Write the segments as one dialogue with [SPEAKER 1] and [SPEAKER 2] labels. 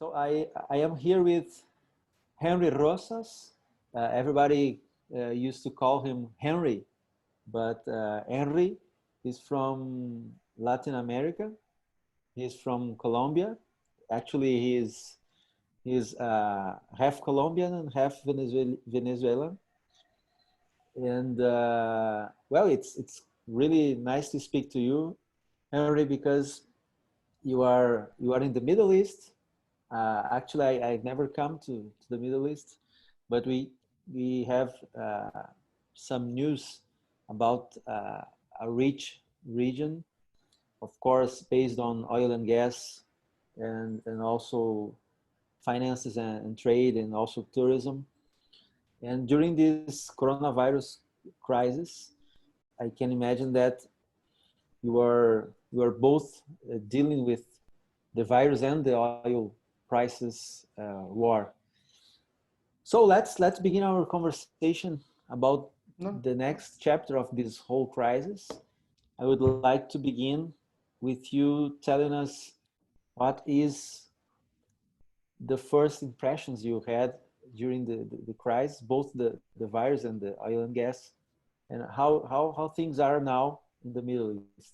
[SPEAKER 1] So I am here with Henry Rosas. Everybody used to call him Henry, but Henry is from Latin America. He's from Colombia. Actually, he's half Colombian and half Venezuelan. And well, it's really nice to speak to you, Henry, because you are in the Middle East. Actually, I've never come to the Middle East, but we have some news about a rich region, of course, based on oil and gas, and also finances and trade, and also tourism. And during this coronavirus crisis, I can imagine that you are both dealing with the virus and the oil prices war. So let's begin our conversation about the next chapter of this whole crisis. I would like to begin with you telling us what is the first impressions you had during the crisis, both the virus and the oil and gas, and how things are now in the Middle East.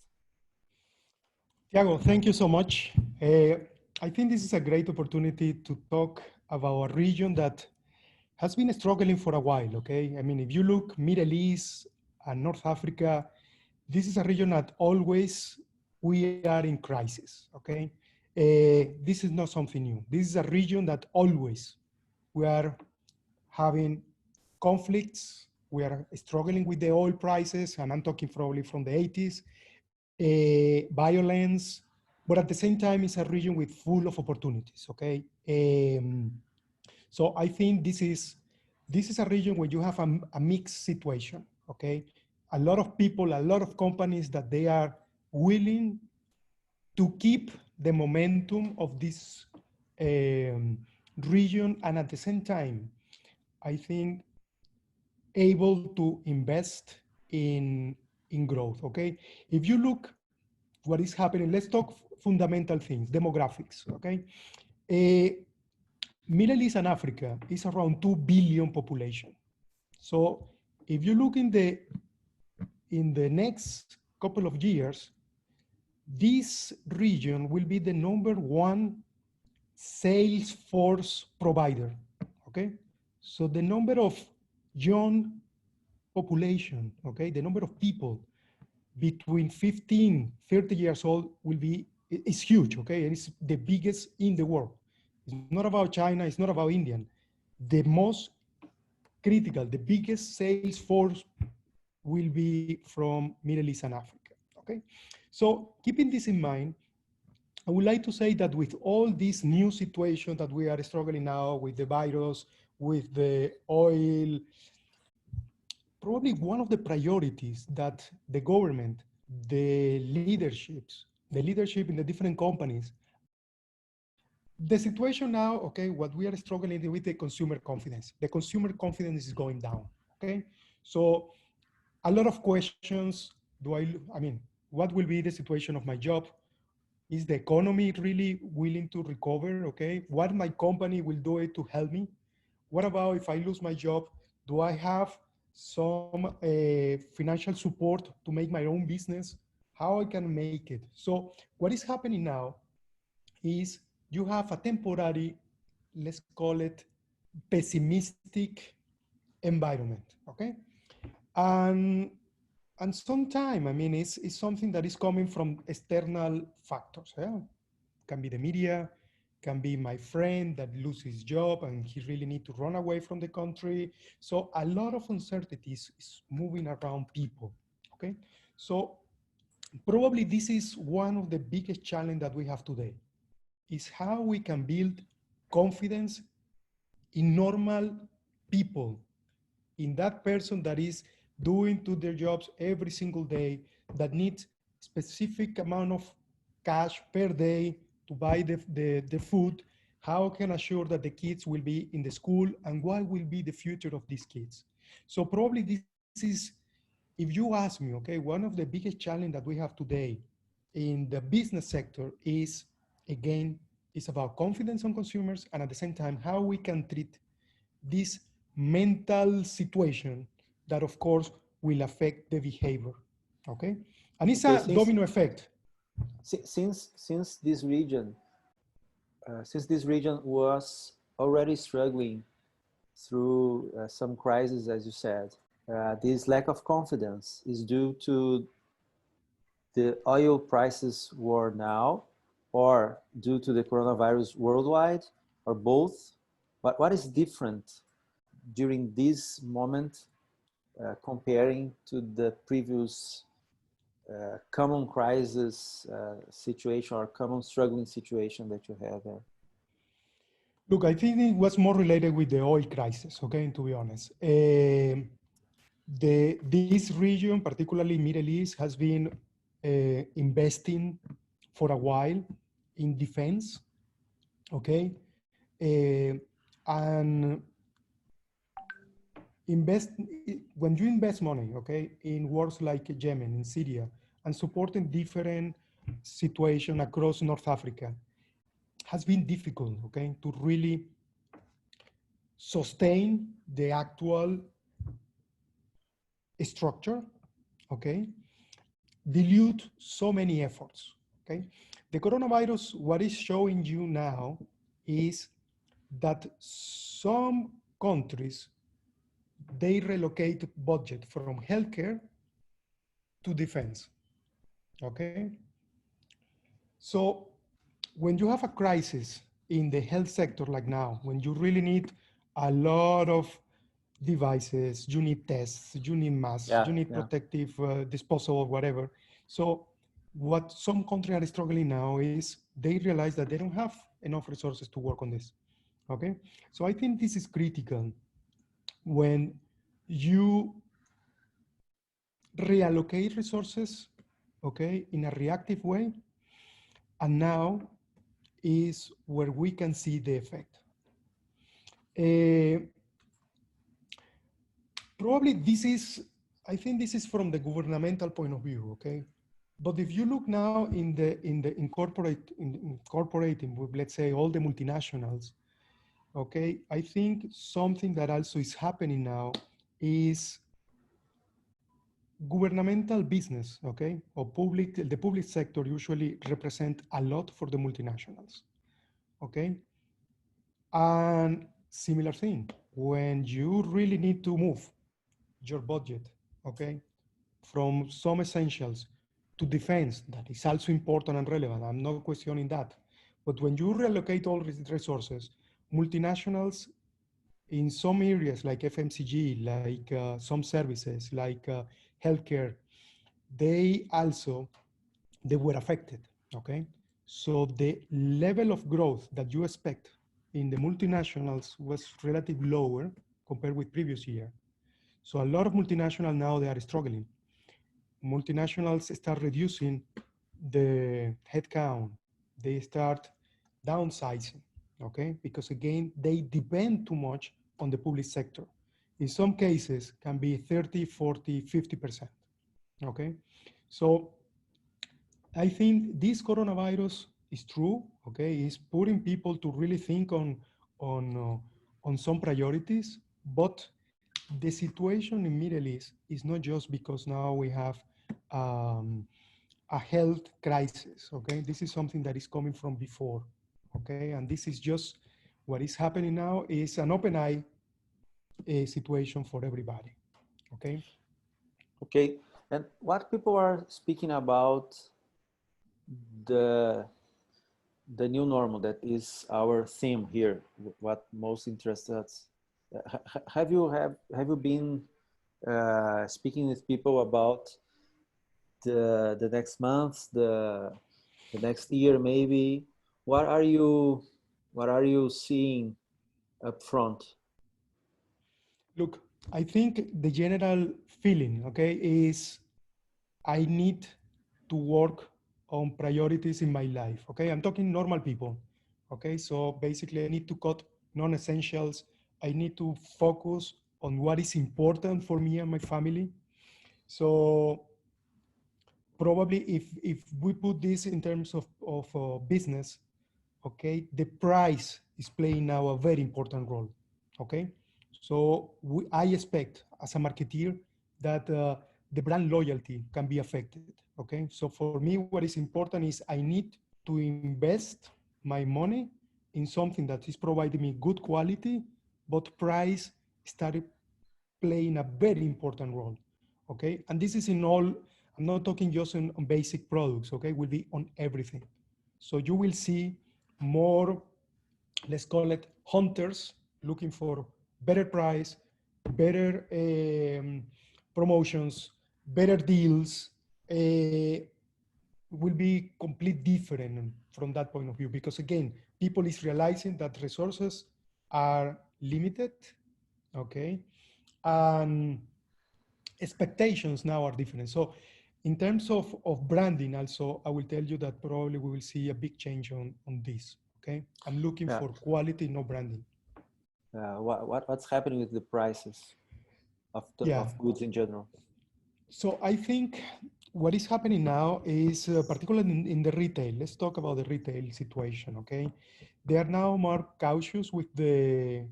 [SPEAKER 2] Tiago, thank you so much. I think this is a great opportunity to talk about a region that has been struggling for a while, okay? I mean, if you look Middle East and North Africa, this is a region that always we are in crisis, okay? This is not something new. This is a region that always we are having conflicts. We are struggling with the oil prices, and I'm talking probably from the 80s, violence, but at the same time, it's a region with full of opportunities, okay? So I think this is a region where you have a mixed situation, okay? A lot of people, a lot of companies that they are willing to keep the momentum of this region, and at the same time, I think able to invest in growth, okay? If you look what is happening, let's talk fundamental things, demographics, okay? Middle East and Africa is around 2 billion population. So if you look in the next couple of years, this region will be the #1 sales force provider, okay? So the number of young population, okay, the number of people between 15, 30 years old is huge, okay? And it's the biggest in the world. It's not about China, it's not about India. The most critical, the biggest sales force will be from Middle East and Africa, okay? So keeping this in mind, I would like to say that with all this new situation that we are struggling now with the virus, with the oil, probably one of the priorities that the government, the leadership in the different companies, the situation now, okay, what we are struggling with the consumer confidence. The consumer confidence is going down, okay? So a lot of questions, what will be the situation of my job? Is the economy really willing to recover, okay? What my company will do it to help me? What about if I lose my job? Do I have some financial support to make my own business? How I can make it? So what is happening now is you have a temporary, let's call it pessimistic environment, okay? And sometimes, I mean, it's something that is coming from external factors. Yeah? Can be the media, can be my friend that loses his job and he really need to run away from the country. So a lot of uncertainties is moving around people, okay? So probably this is one of the biggest challenge that we have today, is how we can build confidence in normal people, in that person that is doing to their jobs every single day, that needs specific amount of cash per day to buy the food. How can I assure that the kids will be in the school, and what will be the future of these kids? So probably this is, if you ask me, okay, one of the biggest challenge that we have today in the business sector is, again, It's about confidence on consumers, and at the same time, how we can treat this mental situation that, of course, will affect the behavior. Okay, and it's
[SPEAKER 1] Okay,
[SPEAKER 2] a domino effect.
[SPEAKER 1] Since this region was already struggling through some crises, as you said, this lack of confidence is due to the oil prices war now, or due to the coronavirus worldwide, or both? What is different during this moment comparing to the previous common crisis situation or common struggling situation that you have there?
[SPEAKER 2] Look, I think it was more related with the oil crisis, okay, to be honest. This region, particularly Middle East, has been investing for a while in defense, okay? And when you invest money, okay, in wars like Yemen, in Syria, and supporting different situations across North Africa, has been difficult, okay, to really sustain the actual structure, okay, dilute so many efforts, okay. The coronavirus, what is showing you now is that some countries, they relocate budget from healthcare to defense, okay. So when you have a crisis in the health sector like now, when you really need a lot of devices, you need tests, you need masks, you need protective disposable, whatever. So what some countries are struggling now is they realize that they don't have enough resources to work on this, okay? So I think this is critical when you reallocate resources, okay, in a reactive way, and now is where we can see the effect. Probably this is, I think this is from the governmental point of view, okay? But if you look now in incorporating with, let's say, all the multinationals, okay, I think something that also is happening now is governmental business, okay, or the public sector usually represent a lot for the multinationals, okay? And similar thing, when you really need to move your budget, okay, from some essentials to defense, that is also important and relevant. I'm not questioning that. But when you reallocate all resources, multinationals in some areas like FMCG, like some services, like healthcare, they were affected, okay? So the level of growth that you expect in the multinationals was relatively lower compared with previous year. So a lot of multinationals now, they are struggling. Multinationals start reducing the headcount. They start downsizing, okay? Because again, they depend too much on the public sector. In some cases, can be 30, 40, 50%, okay? So I think this coronavirus is true, okay? It's putting people to really think on some priorities, but the situation in Middle East is not just because now we have a health crisis, okay? This is something that is coming from before, okay? And this is just what is happening now is an open eye situation for everybody, okay?
[SPEAKER 1] Okay, and what people are speaking about the new normal, that is our theme here, what most interests us. Have you been speaking with people about the next month, the next year, maybe? What are you seeing up front?
[SPEAKER 2] Look, I think the general feeling, okay, is I need to work on priorities in my life, okay? I'm talking normal people, okay? So basically I need to cut non-essentials. I need to focus on what is important for me and my family. So probably if we put this in terms of business, okay, the price is playing now a very important role, okay? So I expect as a marketeer that the brand loyalty can be affected, okay? So for me, what is important is I need to invest my money in something that is providing me good quality, but price started playing a very important role, okay? And this is in all, I'm not talking just on basic products, okay? Will be on everything. So you will see more, let's call it hunters, looking for better price, better promotions, better deals, will be complete different from that point of view. Because again, people is realizing that resources are limited, okay? And expectations now are different. So in terms of branding also, I will tell you that probably we will see a big change on this, okay? I'm looking
[SPEAKER 1] Yeah.
[SPEAKER 2] for quality, no branding.
[SPEAKER 1] What's happening with the prices
[SPEAKER 2] Yeah.
[SPEAKER 1] of goods in general?
[SPEAKER 2] So I think what is happening now is, particularly in the retail, let's talk about the retail situation, okay? They are now more cautious with the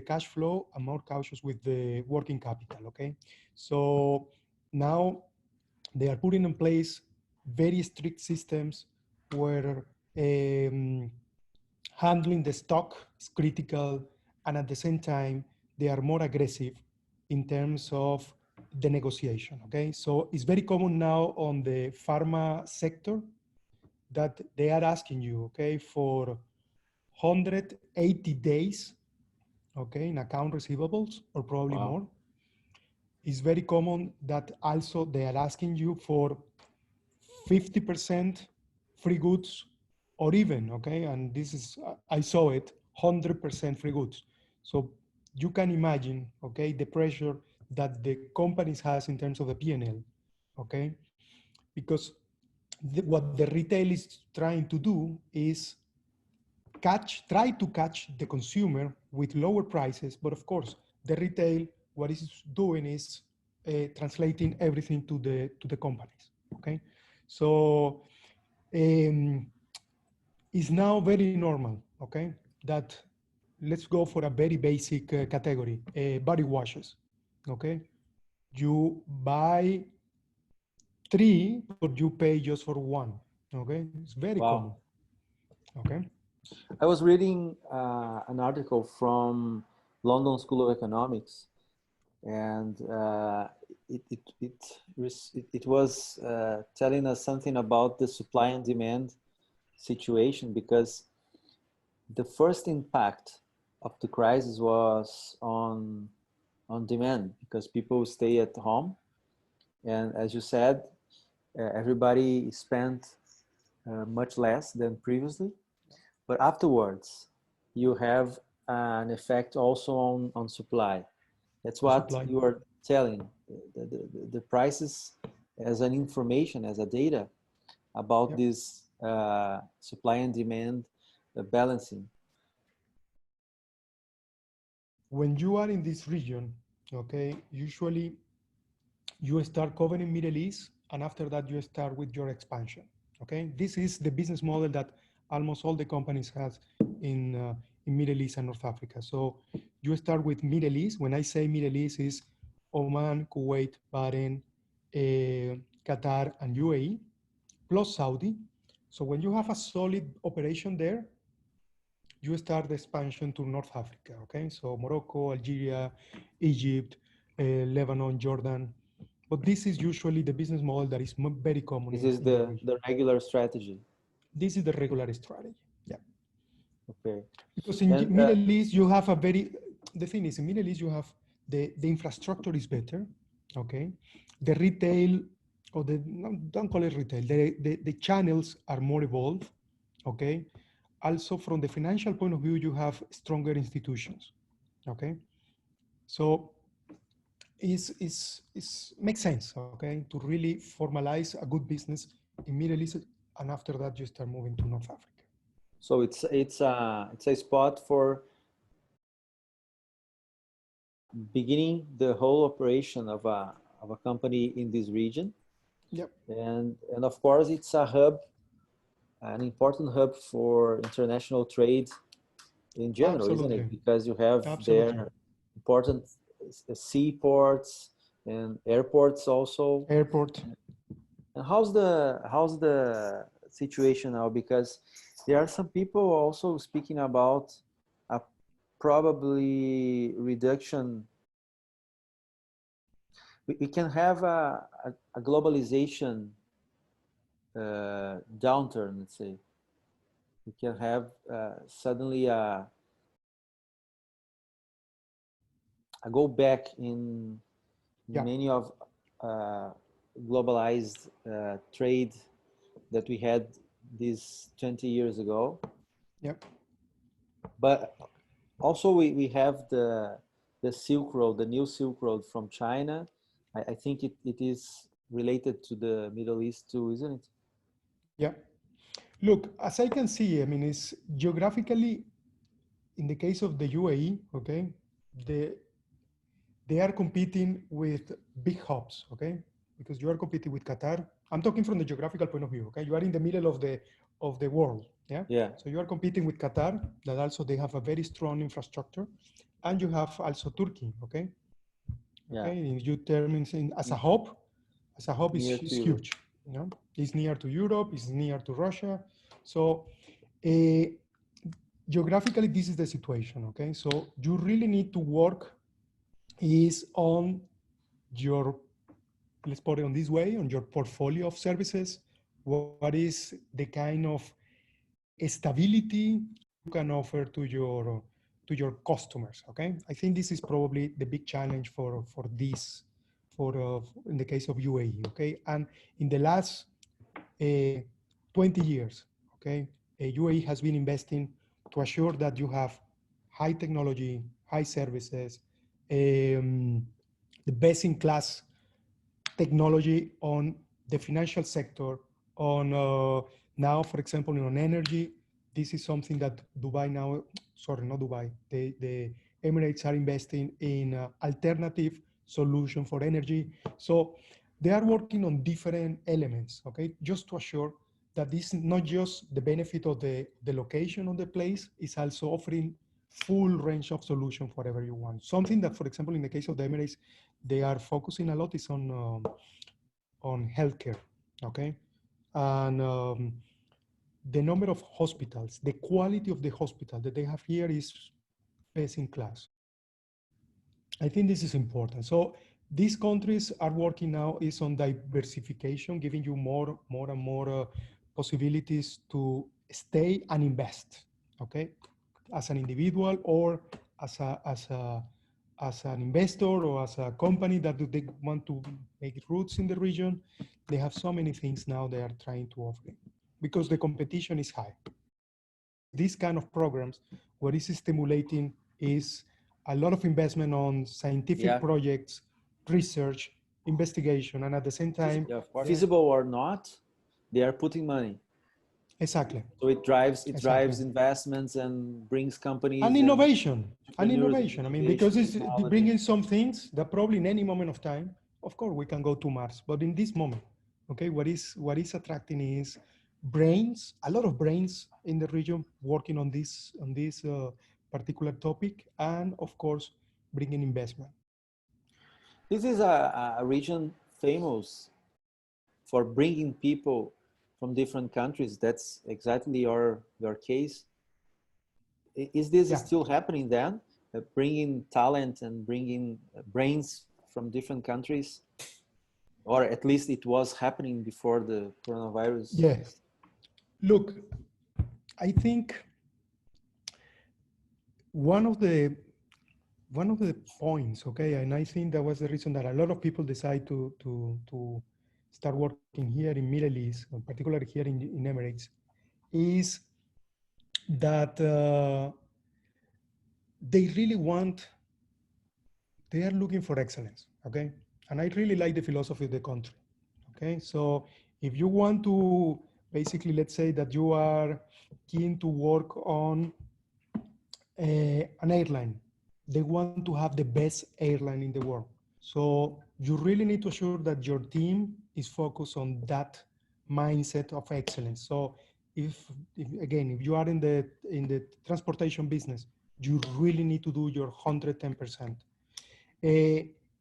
[SPEAKER 2] cash flow and more cautious with the working capital, okay? So now they are putting in place very strict systems where handling the stock is critical, and at the same time, they are more aggressive in terms of the negotiation, okay? So it's very common now on the pharma sector that they are asking you, okay, for 180 days, okay, in account receivables or probably
[SPEAKER 1] Wow.
[SPEAKER 2] more. It's very common that also they are asking you for 50% free goods, or even, okay, and this is, I saw it, 100% free goods. So you can imagine, okay, the pressure that the companies has in terms of the P&L, okay? Because what the retail is trying to do is try to catch the consumer with lower prices, but of course, the retail, what is doing is translating everything to the companies, okay? So it's now very normal, okay, that let's go for a very basic category, body washes, okay? You buy 3, but you pay just for 1, okay? It's very common,
[SPEAKER 1] Wow.
[SPEAKER 2] okay?
[SPEAKER 1] I was reading an article from London School of Economics, and it was telling us something about the supply and demand situation, because the first impact of the crisis was on demand, because people stay at home, and as you said, everybody spent much less than previously. But afterwards, you have an effect also on supply. That's
[SPEAKER 2] On
[SPEAKER 1] what
[SPEAKER 2] supply.
[SPEAKER 1] you are telling. The prices as an information, as a data about
[SPEAKER 2] Yeah.
[SPEAKER 1] this supply and demand balancing.
[SPEAKER 2] When you are in this region, okay, usually you start covering Middle East, and after that you start with your expansion, okay? This is the business model that almost all the companies has in Middle East and North Africa. So you start with Middle East. When I say Middle East, is Oman, Kuwait, Bahrain, Qatar, and UAE, plus Saudi. So when you have a solid operation there, you start the expansion to North Africa, okay? So Morocco, Algeria, Egypt, Lebanon, Jordan. But this is usually the business model that is very common
[SPEAKER 1] This is
[SPEAKER 2] in the region.
[SPEAKER 1] the regular strategy.
[SPEAKER 2] This is the regular strategy, yeah.
[SPEAKER 1] Okay.
[SPEAKER 2] Because in
[SPEAKER 1] And
[SPEAKER 2] Middle East, you have a very, the thing is, in Middle East, you have the infrastructure is better, okay? The retail, or the, no, don't call it retail, the channels are more evolved, okay? Also, from the financial point of view, you have stronger institutions, okay? So makes sense, okay, to really formalize a good business in Middle East, and after that you start moving to North Africa.
[SPEAKER 1] so it's a spot for beginning the whole operation of a company in this region.
[SPEAKER 2] Yep.
[SPEAKER 1] And of course it's a hub an important hub for international trade in general, isn't it?
[SPEAKER 2] Absolutely.
[SPEAKER 1] Because you have
[SPEAKER 2] Absolutely.
[SPEAKER 1] there important seaports and airports also.
[SPEAKER 2] Airport.
[SPEAKER 1] And how's the situation now? Because there are some people also speaking about a probably reduction. We can have a globalization downturn, let's say. We can have suddenly a go back in
[SPEAKER 2] Yeah.
[SPEAKER 1] many of uh, globalized trade that we had these 20 years ago.
[SPEAKER 2] Yeah.
[SPEAKER 1] But also we have the Silk Road, the new Silk Road from China. I think it is related to the Middle East too, isn't it?
[SPEAKER 2] Yeah. Look, as I can see, I mean, it's geographically, in the case of the UAE, okay, the they are competing with big hubs, okay? Because you are competing with Qatar. I'm talking from the geographical point of view, okay? You are in the middle of the world, yeah?
[SPEAKER 1] Yeah,
[SPEAKER 2] So you are competing with Qatar, that also they have a very strong infrastructure, and you have also Turkey, okay?
[SPEAKER 1] yeah,
[SPEAKER 2] Okay, in you terms in as a hub
[SPEAKER 1] near to
[SPEAKER 2] is
[SPEAKER 1] Europe.
[SPEAKER 2] huge, you know? It's near to Europe, it's near to Russia. So uh, geographically, this is the situation, okay? So you really need to work is on your, let's put it on this way, on your portfolio of services. What is the kind of stability you can offer to your customers? Okay, I think this is probably the big challenge for this for in the case of UAE. Okay, and in the last 20 years, okay, UAE has been investing to assure that you have high technology, high services, the best in class technology on the financial sector, on now, for example, on energy. This is something that Dubai now, sorry, not Dubai, the Emirates are investing in alternative solution for energy. So they are working on different elements, okay, just to assure that this is not just the benefit of the location of the place, is also offering full range of solution for whatever you want. Something that, for example, in the case of the Emirates, they are focusing a lot is on healthcare, okay, and the number of hospitals, the quality of the hospital that they have here is best in class. I think this is important. So these countries are working now is on diversification, giving you more and more possibilities to stay and invest. Okay, as an individual or as as an investor or as a company that they want to make roots in the region, they have so many things now they are trying to offer because the competition is high. These kind of programs, what is stimulating is a lot of investment on scientific
[SPEAKER 1] Yeah,
[SPEAKER 2] projects, research, investigation, and at the same time,
[SPEAKER 1] yeah,
[SPEAKER 2] yeah,
[SPEAKER 1] feasible or not, they are putting money.
[SPEAKER 2] exactly,
[SPEAKER 1] So it drives
[SPEAKER 2] exactly.
[SPEAKER 1] investments and brings
[SPEAKER 2] And
[SPEAKER 1] companies and
[SPEAKER 2] innovation, and
[SPEAKER 1] entrepreneurs and
[SPEAKER 2] innovation. I mean, because
[SPEAKER 1] innovation,
[SPEAKER 2] it's
[SPEAKER 1] technology.
[SPEAKER 2] bringing some things that probably in any moment of time, of course, we can go to Mars. But in this moment, okay, what is attracting is brains, a lot of brains in the region working on this particular topic, and of course, bringing investment.
[SPEAKER 1] This is a region famous for bringing people from different countries. That's exactly your case. Is this
[SPEAKER 2] Yeah.
[SPEAKER 1] still happening then? Bringing talent and bringing brains from different countries, or at least it was happening before the coronavirus.
[SPEAKER 2] Yes. Look, I think one of the one of the points, okay, and I think that was the reason that a lot of people decide to start working here in Middle East, and particularly here in Emirates, is that they really want, they are looking for excellence, okay, and I really like the philosophy of the country, okay. So if you want to basically, let's say that you are keen to work on an airline, they want to have the best airline in the world. So you really need to ensure that your team is focused on that mindset of excellence. So if again, if you are in the transportation business, you really need to do your 110%.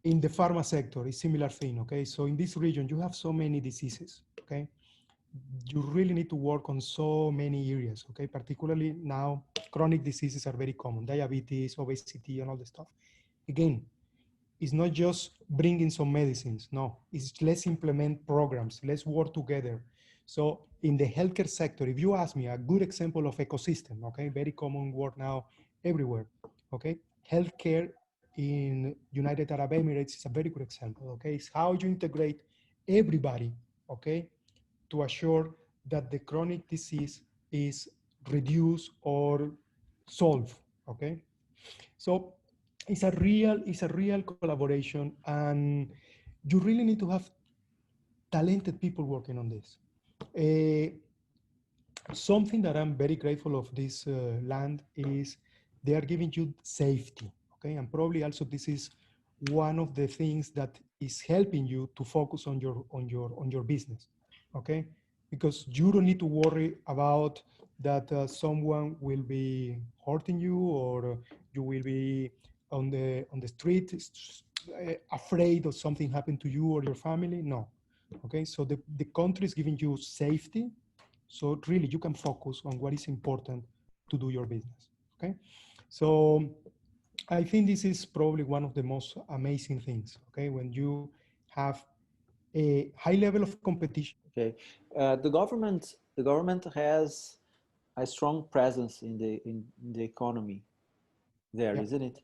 [SPEAKER 2] In the pharma sector, it's similar thing, okay? So in this region, you have so many diseases, okay? You really need to work on so many areas, okay? Particularly now, chronic diseases are very common, diabetes, obesity, and all the stuff. Again, it's not just bringing some medicines, no, it's let's implement programs, let's work together. So in the healthcare sector, if you ask me, a good example of ecosystem, okay, very common word now everywhere, okay? Healthcare in United Arab Emirates is a very good example, okay? It's how you integrate everybody, okay, to assure that the chronic disease is reduced or solved, okay? So it's a real collaboration, and you really need to have talented people working on this. Uh, Something that I'm very grateful of this land is they are giving you safety, okay? And probably also this is one of the things that is helping you to focus on your business, okay? Because you don't need to worry about that someone will be hurting you, or you will be on the street afraid of something happened to you or your family. No, okay? So the country is giving you safety, so really you can focus on what is important to do your business, okay? So I think this is probably one of the most amazing things, okay? When you have a high level of competition.
[SPEAKER 1] Okay, the government has a strong presence in the economy there,
[SPEAKER 2] Yeah,
[SPEAKER 1] isn't it?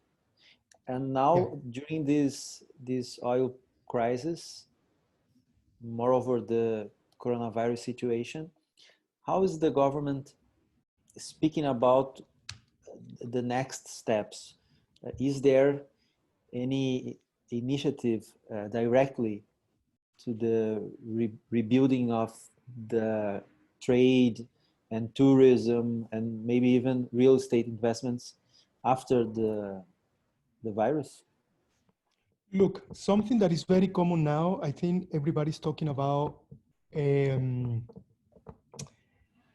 [SPEAKER 1] And
[SPEAKER 2] yeah.
[SPEAKER 1] now during this oil crisis, moreover the coronavirus situation, how is the government speaking about the next steps? Is there any initiative directly to the rebuilding of the trade and tourism and maybe even real estate investments after the virus?
[SPEAKER 2] Look, something that is very common now, I think everybody's talking about, um,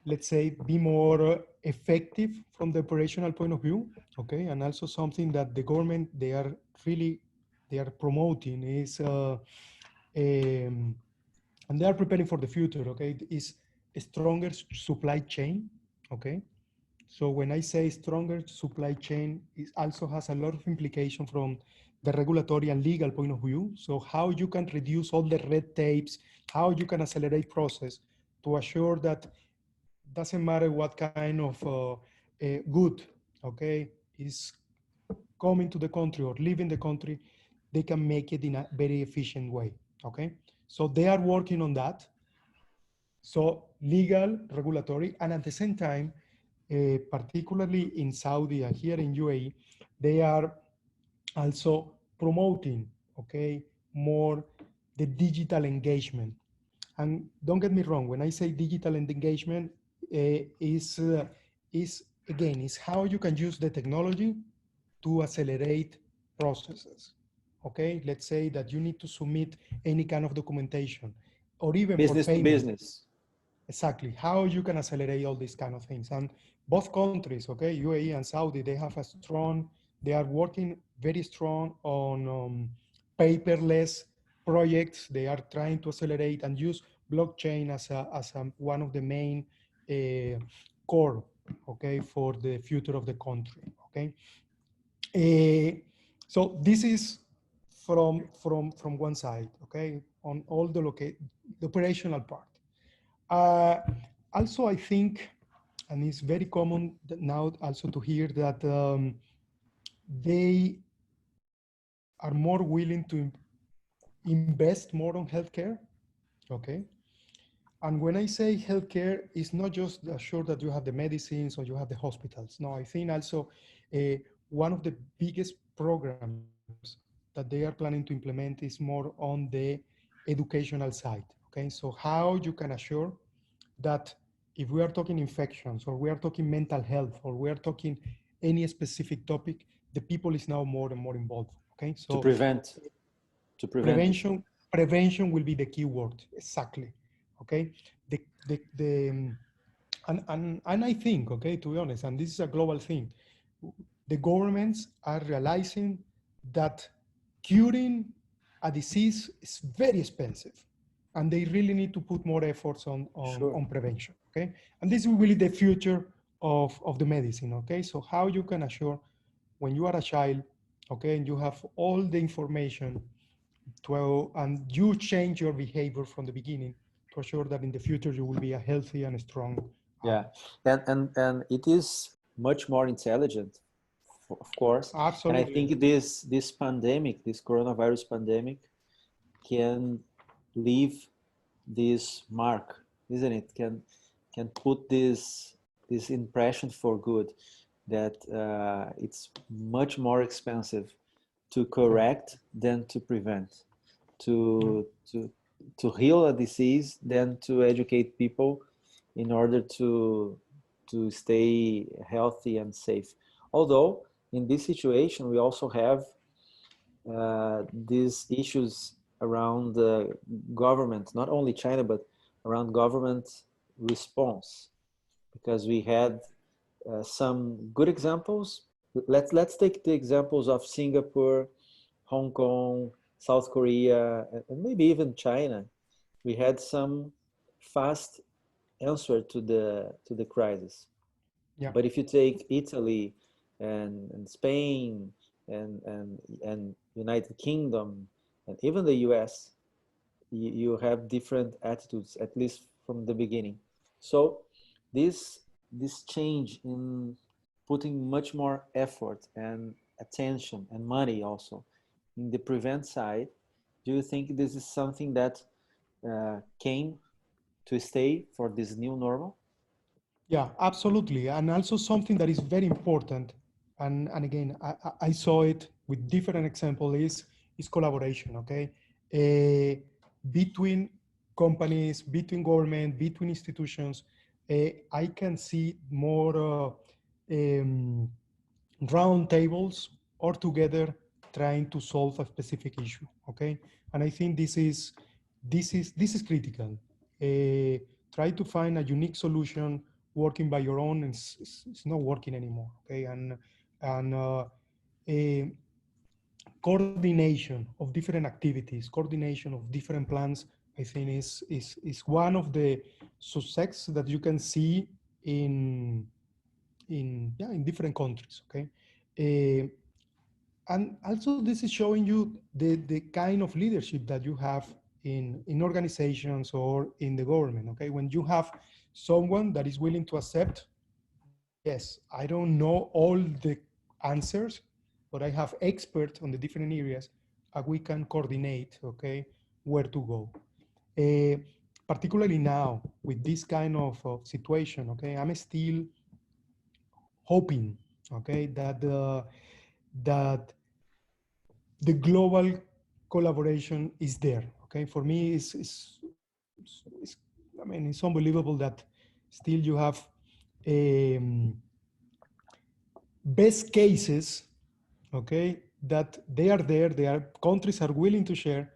[SPEAKER 2] let's say, be more effective from the operational point of view, okay? And also something that the government, they are promoting is, and they are preparing for the future, okay, is a stronger supply chain, okay? So when I say stronger supply chain, it also has a lot of implication from the regulatory and legal point of view. So how you can reduce all the red tapes, how you can accelerate process to assure that doesn't matter what kind of good, okay, is coming to the country or leaving the country, they can make it in a very efficient way, okay? So they are working on that. So legal, regulatory, and at the same time, particularly in Saudi and here in UAE, they are also promoting, okay, more the digital engagement. And don't get me wrong, when I say digital engagement, is again, is how you can use the technology to accelerate processes. Okay, let's say that you need to submit any kind of documentation or even for
[SPEAKER 1] Business to
[SPEAKER 2] payment.
[SPEAKER 1] business.
[SPEAKER 2] Exactly, how you can accelerate all these kind of things. And both countries, okay, UAE and Saudi, they have a strong, they are working very strong on paperless projects. They are trying to accelerate and use blockchain as one of the main uh, core, okay, for the future of the country, okay. Uh, so this is from one side, okay, on all the operational part. Uh, Also, I think, and it's very common now also to hear that they are more willing to invest more on healthcare, okay? And when I say healthcare, it's not just assure that you have the medicines or you have the hospitals. No, I think also one of the biggest programs that they are planning to implement is more on the educational side, okay? So how you can assure that if we are talking infections or we are talking mental health or we are talking any specific topic, the people is now more and more involved. Okay,
[SPEAKER 1] to
[SPEAKER 2] so
[SPEAKER 1] prevent to prevent it.
[SPEAKER 2] prevention will be the key word exactly. Okay, the And I think, okay, to be honest, and this is a global thing, the governments are realizing that curing a disease is very expensive, and they really need to put more efforts
[SPEAKER 1] Sure.
[SPEAKER 2] on prevention, okay? And this is really the future of the medicine, okay? So how you can assure when you are a child, okay, and you have all the information and you change your behavior from the beginning to assure that in the future you will be a healthy and strong
[SPEAKER 1] Yeah,
[SPEAKER 2] adult.
[SPEAKER 1] and it is much more intelligent, of course. And I
[SPEAKER 2] Absolutely.
[SPEAKER 1] think this pandemic, this coronavirus pandemic, can leave this mark, isn't it? Can put this impression for good that it's much more expensive to
[SPEAKER 2] Yeah.
[SPEAKER 1] correct than to prevent,
[SPEAKER 2] Yeah.
[SPEAKER 1] to to to heal a disease than to educate people in order to stay healthy and safe. Although in this situation we also have these issues around the government, not only China, but around government response, because we had some good examples. Let's take the examples of Singapore, Hong Kong, South Korea, and maybe even China. We had some fast answer to the crisis.
[SPEAKER 2] Yeah.
[SPEAKER 1] But if you take Italy and Spain and United Kingdom and even the US, you have different attitudes, at least from the beginning. So this this change in putting much more effort and attention and money also in the prevent side, do you think this is something that came to stay for this new normal?
[SPEAKER 2] Yeah, absolutely. And also something that is very important, and again, I saw it with different example is collaboration, okay? Between companies, between government, between institutions, I can see more round tables or together trying to solve a specific issue, okay? And I think this is critical. Try to find a unique solution. Working by your own it's not working anymore, okay? And a coordination of different activities, coordination of different plans, I think is one of the success that you can see in different countries, okay? Uh, and also this is showing you the kind of leadership that you have in organizations or in the government, okay? When you have someone that is willing to accept, yes, I don't know all the answers, but I have experts on the different areas, and we can coordinate, okay, where to go. uh, Particularly now with this kind of situation, okay, I'm still hoping, okay, that the global collaboration is there. Okay, for me, I mean, it's unbelievable that still you have um, best cases, okay, that they are there. They are countries are willing to share,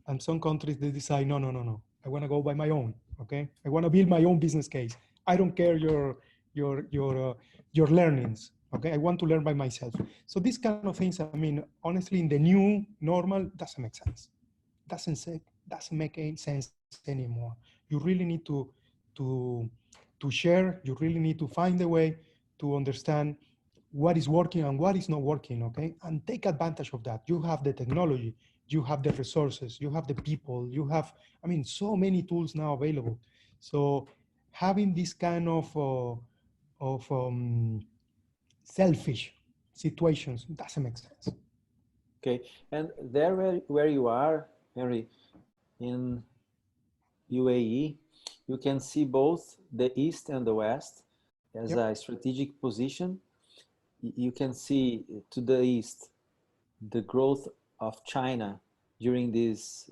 [SPEAKER 2] and some countries they decide, no, no, no, no. I want to go by my own. Okay, I want to build my own business case. I don't care your your uh, your learnings. Okay, I want to learn by myself. So these kind of things, I mean, honestly, in the new normal, doesn't make sense. Doesn't make any sense anymore. You really need to to share. You really need to find a way to understand what is working and what is not working, okay? And take advantage of that. You have the technology, you have the resources, you have the people, you have, I mean, so many tools now available. So having this kind of selfish situations doesn't make sense.
[SPEAKER 1] Okay, and there where you are, Henry, in UAE, you can see both the East and the West as
[SPEAKER 2] Yep.
[SPEAKER 1] a strategic position. You can see to the East the growth of China during these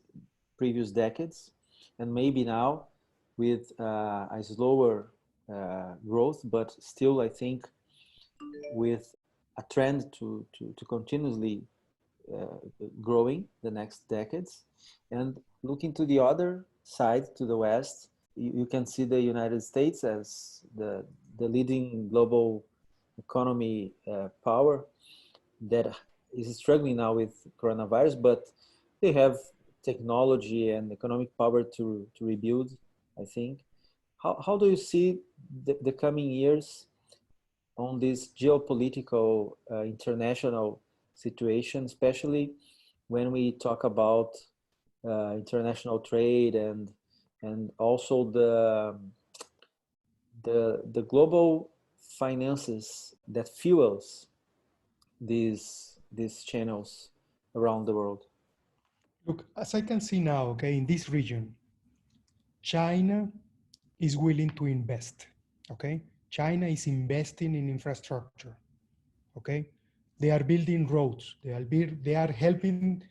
[SPEAKER 1] previous decades, and maybe now with a slower growth, but still, I think, with a trend to continuously uh, growing the next decades. And looking to the other side, to the West, you can see the United States as the leading global economy power that is struggling now with coronavirus, but they have technology and economic power to rebuild, I think. How do you see the coming years on this geopolitical international situation, especially when we talk about international trade and also the global finances that fuels these channels around the world?
[SPEAKER 2] Look, as I can see now, okay, in this region, China is willing to invest, okay? China is investing in infrastructure, okay? They are building roads. They are helping,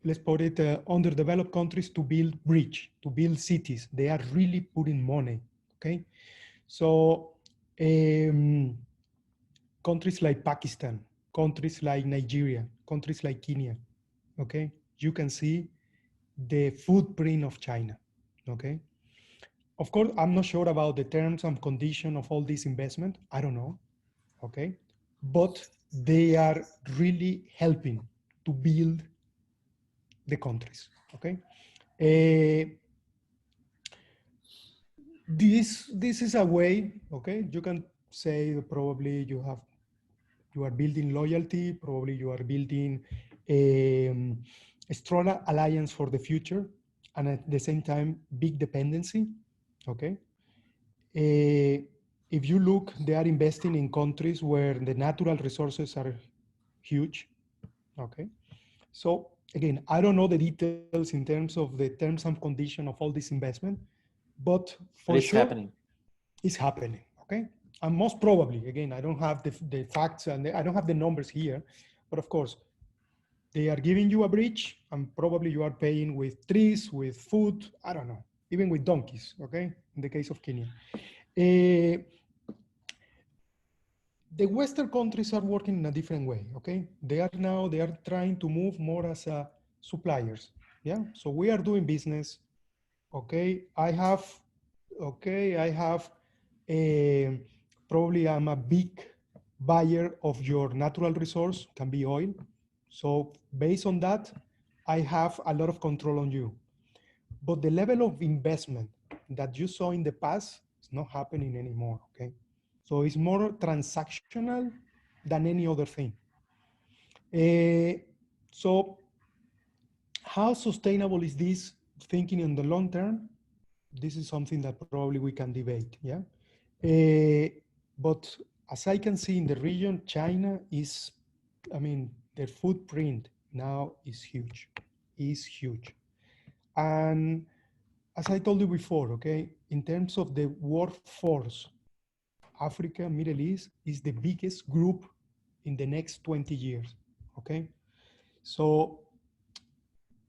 [SPEAKER 2] let's put it, underdeveloped countries to build bridge, to build cities. They are really putting money, okay? So um, countries like Pakistan, countries like Nigeria, countries like Kenya, okay? You can see the footprint of China, okay? Of course, I'm not sure about the terms and condition of all this investment. I don't know, okay? But they are really helping to build the countries, okay? Uh, this is a way, okay? You can say that probably you are building loyalty, probably you are building a strong alliance for the future, and at the same time, big dependency, okay? Uh, if you look, they are investing in countries where the natural resources are huge, okay? So again, I don't know the details in terms of the terms and condition of all this investment, but for
[SPEAKER 1] But it's
[SPEAKER 2] sure,
[SPEAKER 1] happening.
[SPEAKER 2] it's happening, okay? And most probably, again, I don't have the facts and I don't have the numbers here, but of course, they are giving you a bridge and probably you are paying with trees, with food, I don't know, even with donkeys, okay? In the case of Kenya. Uh, the Western countries are working in a different way, okay? They are trying to move more as suppliers, yeah? So we are doing business, okay? I have, a, probably I'm a big buyer of your natural resource, can be oil. So based on that, I have a lot of control on you. But the level of investment that you saw in the past is not happening anymore, okay? So it's more transactional than any other thing. Uh, so how sustainable is this thinking in the long term? This is something that probably we can debate, yeah? But as I can see in the region, China is, I mean, their footprint now is huge. And as I told you before, okay, in terms of the workforce, Africa, Middle East is the biggest group in the next 20 years, okay? So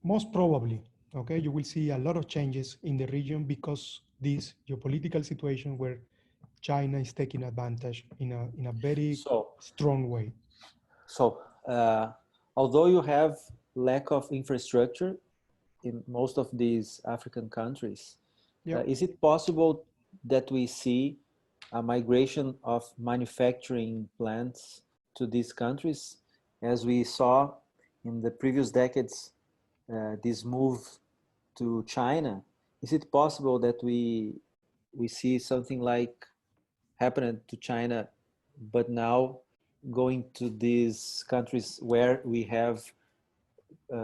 [SPEAKER 2] most probably, okay, you will see a lot of changes in the region because this geopolitical situation where China is taking advantage in a very
[SPEAKER 1] So,
[SPEAKER 2] strong way.
[SPEAKER 1] so although you have lack of infrastructure in most of these African countries,
[SPEAKER 2] Yeah.
[SPEAKER 1] is it possible that we see a migration of manufacturing plants to these countries, as we saw in the previous decades, this move to China? Is it possible that we see something like happened to China, but now going to these countries where we have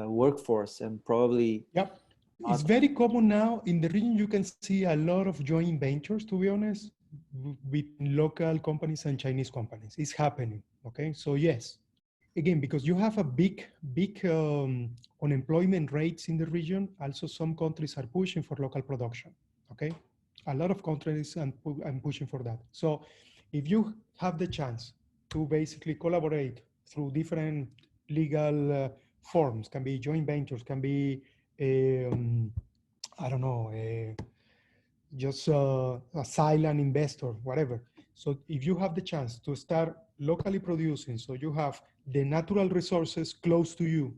[SPEAKER 1] workforce and probably
[SPEAKER 2] Yeah. It's
[SPEAKER 1] not?
[SPEAKER 2] very common now in the region. You can see a lot of joint ventures, to be honest, between local companies and Chinese companies. It's happening. Okay. So yes, again, because you have a big unemployment rates in the region, also some countries are pushing for local production, okay? A lot of countries are pushing for that. So if you have the chance to basically collaborate through different legal forms, can be joint ventures, can be, um, I don't know, just a silent investor, whatever. So if you have the chance to start locally producing, so you have the natural resources close to you,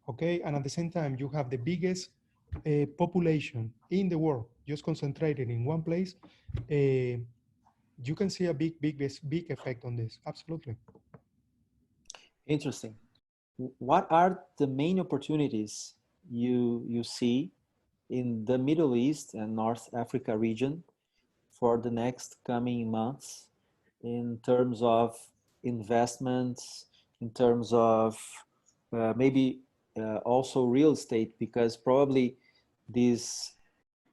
[SPEAKER 2] okay, and at the same time you have the biggest population in the world, just concentrated in one place, you can see a big effect on this. Absolutely.
[SPEAKER 1] Interesting. What are the main opportunities you see in the Middle East and North Africa region for the next coming months in terms of investments, in terms of maybe also real estate, because probably this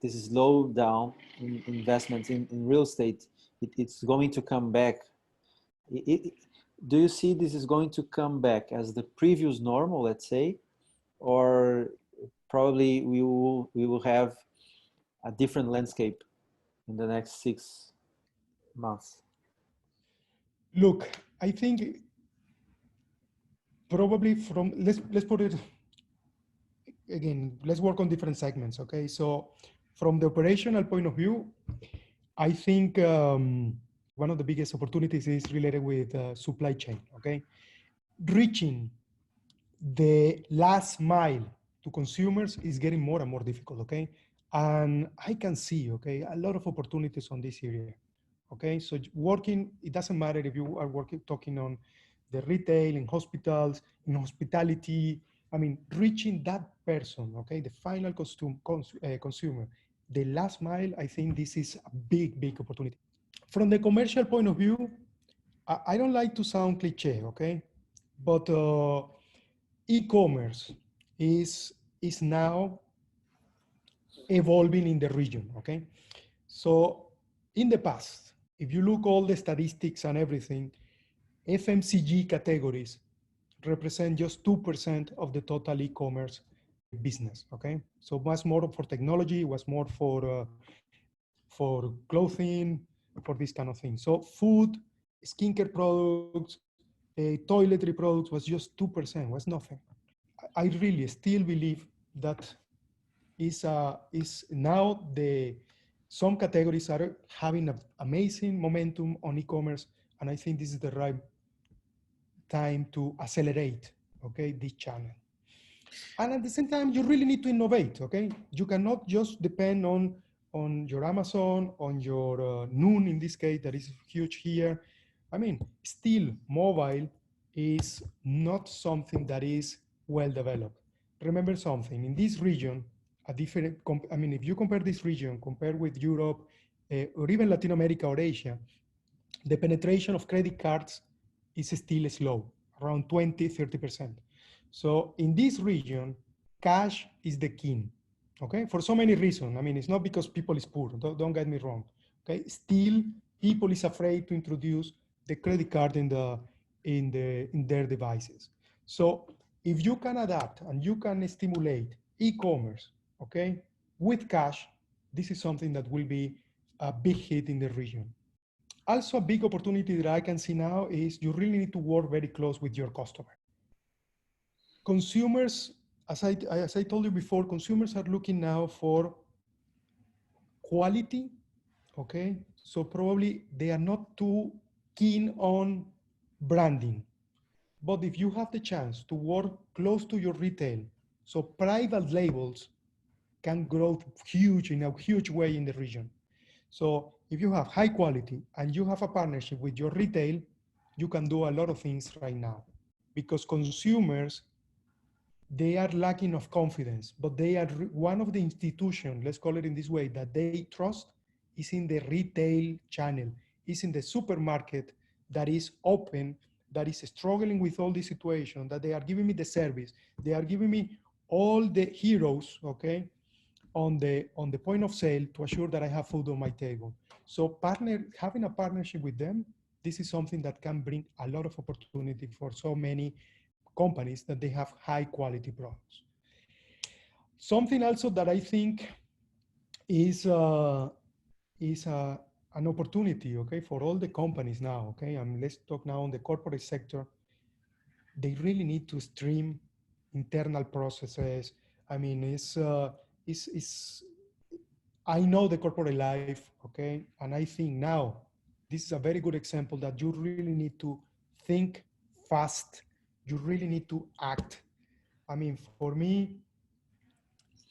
[SPEAKER 1] this slowdown in investments in real estate, it's going to come back. Do you see this is going to come back as the previous normal, let's say, or probably we will have a different landscape in the next 6 months?
[SPEAKER 2] Look, I think probably from let's put it again. Let's work on different segments. Okay, so from the operational point of view, I think one of the biggest opportunities is related with supply chain. Okay, reaching the last mile to consumers is getting more and more difficult. Okay, and I can see a lot of opportunities on this area. Okay, so working, it doesn't matter if you are working talking on the retail, in hospitals, in hospitality. I mean, reaching that person, okay, the final consumer, the last mile. I think this is a big opportunity. From the commercial point of view, I don't like to sound cliche, okay, but e-commerce is now evolving in the region, okay? So in the past, if you look all the statistics and everything, FMCG categories represent just 2% of the total e-commerce business, okay? So it was more for technology, it was more for clothing, for this kind of thing. So food, skincare products, toiletry products was just 2%, was nothing. I really still believe that is now some categories are having an amazing momentum on e-commerce, and I think this is the right time to accelerate, okay, this channel. And at the same time, you really need to innovate, okay? You cannot just depend on your Amazon, on your Noon in this case, that is huge here. I mean, still mobile is not something that is well developed. Remember something, in this region, if you compare this region, compare with Europe, or even Latin America or Asia, the penetration of credit cards is still slow, around 20, 30%. So in this region, cash is the king, okay? For so many reasons. I mean, it's not because people is poor, don't get me wrong, okay? Still, people is afraid to introduce the credit card in their devices. So if you can adapt and you can stimulate e-commerce, okay, with cash, this is something that will be a big hit in the region. Also, a big opportunity that I can see now is you really need to work very close with your customer. Consumers, as I told you before, consumers are looking now for quality, okay? So probably they are not too keen on branding. But if you have the chance to work close to your retail, so private labels can grow huge in a huge way in the region. So if you have high quality and you have a partnership with your retail, you can do a lot of things right now, because consumers, they are lacking of confidence, but they are one of the institutions, let's call it in this way, that they trust is in the retail channel, is in the supermarket that is open, that is struggling with all this situation, that they are giving me the service, they are giving me all the heroes, okay, on the point of sale to assure that I have food on my table. So having a partnership with them, this is something that can bring a lot of opportunity for so many companies that they have high quality products. Something also that I think is an opportunity, okay, for all the companies now, okay, and let's talk now on the corporate sector. They really need to stream internal processes. I mean, I know the corporate life, okay, and I think now this is a very good example that you really need to think fast. You really need to act. I mean, for me,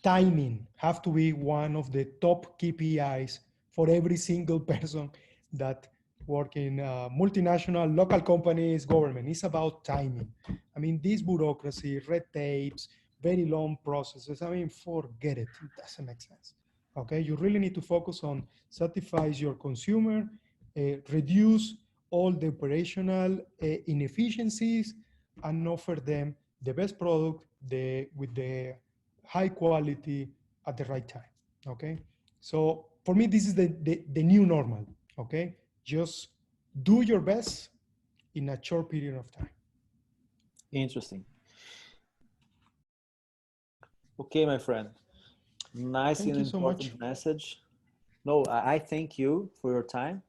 [SPEAKER 2] timing have to be one of the top KPIs for every single person that work in multinational, local companies, government. It's about timing. I mean, this bureaucracy, red tapes, very long processes. I mean, forget it. It doesn't make sense. Okay, you really need to focus on satisfy your consumer, reduce all the operational inefficiencies, and offer them the best product with the high quality at the right time. Okay, so for me, this is the new normal. Okay, just do your best in a short period of time.
[SPEAKER 1] Interesting. Okay, my friend. Nice
[SPEAKER 2] Thank
[SPEAKER 1] and
[SPEAKER 2] you so much.
[SPEAKER 1] important message. No, I thank you for your time.